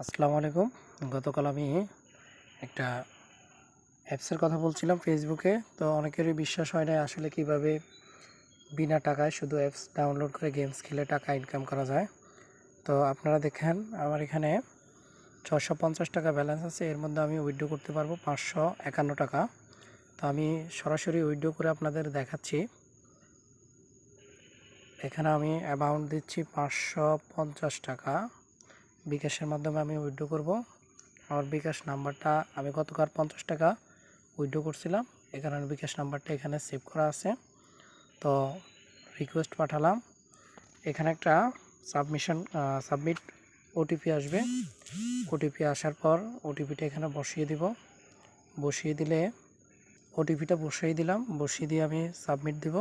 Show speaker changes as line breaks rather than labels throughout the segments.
আসসালামু আলাইকুম। গতকাল আমি একটা অ্যাপসের কথা বলছিলাম ফেসবুকে। তো অনেকেরই বিশ্বাস হয় না আসলে কিভাবে বিনা টাকায় শুধু অ্যাপস ডাউনলোড করে গেমস খেলে টাকা ইনকাম করা যায়। তো আপনারা দেখেন আমার এখানে 650 টাকা ব্যালেন্স আছে। এর মধ্যে আমি উইথড্র করতে পারবো 551 টাকা। তো আমি সরাসরি উইথড্র করে আপনাদের দেখাচ্ছি। এখানে আমি অ্যামাউন্ট দিচ্ছি 550 টাকা। বিকাশের মাধ্যমে আমি উইথড্র করব। আমার বিকাশ নাম্বারটা আমি গতকাল 50 টাকা উইথড্র করছিলাম। এখানে বিকাশ নাম্বারটা এখানে সেভ করা আছে। তো রিকোয়েস্ট পাঠালাম। এখানে একটা সাবমিট ওটিপি আসবে। ওটিপি আসার পর ওটিপিটা এখানে বসিয়ে দিব। বসিয়ে দিলে ওটিপিটা বসিয়ে দিলাম। বসিয়ে দিয়ে আমি সাবমিট দিব।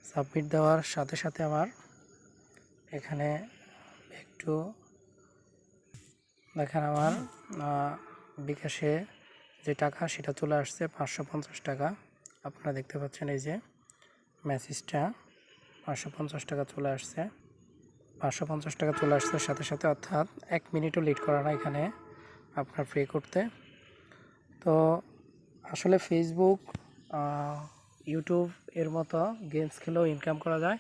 সাবমিট দেওয়ার সাথে সাথে আমার এখানে একটু দেখেন আমার বিকাশে যে টাকা সেটা চলে আসছে 550 টাকা। আপনারা দেখতে পাচ্ছেন এই যে মেসেজটা 550 টাকা চলে আসছে। 550 টাকা চলে আসছে সাথে সাথে, অর্থাৎ 1 মিনিটও লেট করা না এখানে আপনার পে করতে। তো আসলে ফেসবুক, ইউটিউব এর মতো গেমস খেলেও ইনকাম করা যায়।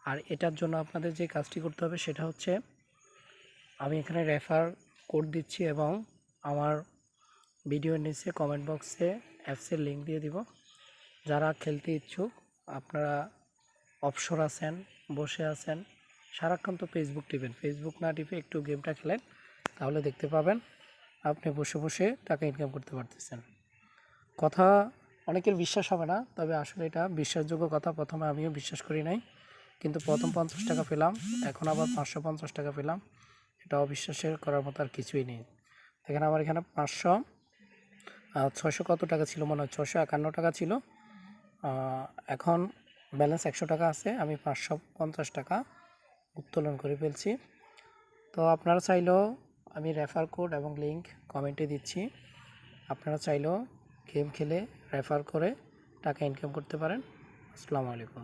আর এটার জন্য আপনাদের যে কাজটি করতে হবে সেটা হচ্ছে আমি এখানে রেফার কোড দিচ্ছি এবং আমার ভিডিওর নিচে কমেন্ট বক্সে অ্যাপসের লিঙ্ক দিয়ে দিব। যারা খেলতে ইচ্ছুক, আপনারা অবসর আছেন, বসে আছেন, সারাক্ষণ তো ফেসবুক টিপেন, ফেসবুক না টিপে একটু গেমটা খেলেন, তাহলে দেখতে পাবেন আপনি বসে বসে টাকা ইনকাম করতে পারতেছেন। কথা অনেকের বিশ্বাস হবে না, তবে আসলে এটা বিশ্বাসযোগ্য কথা। প্রথমে আমিও বিশ্বাস করি নাই, কিন্তু প্রথম 50 টাকা পেলাম, এখন আবার 550 টাকা পেলাম। এটা অবিশ্বাসের করার মতো আর কিছুই নেই। দেখেন আমার এখানে 600 কত টাকা ছিল, মনে হয় 651 টাকা ছিল। এখন ব্যালেন্স 100 টাকা আছে। আমি 550 টাকা উত্তোলন করে ফেলছি। তো আপনারা চাইলেও, আমি রেফার কোড এবং লিঙ্ক কমেন্টে দিচ্ছি, আপনারা চাইলেও গেম খেলে রেফার করে টাকা ইনকাম করতে পারেন। আসসালামু আলাইকুম।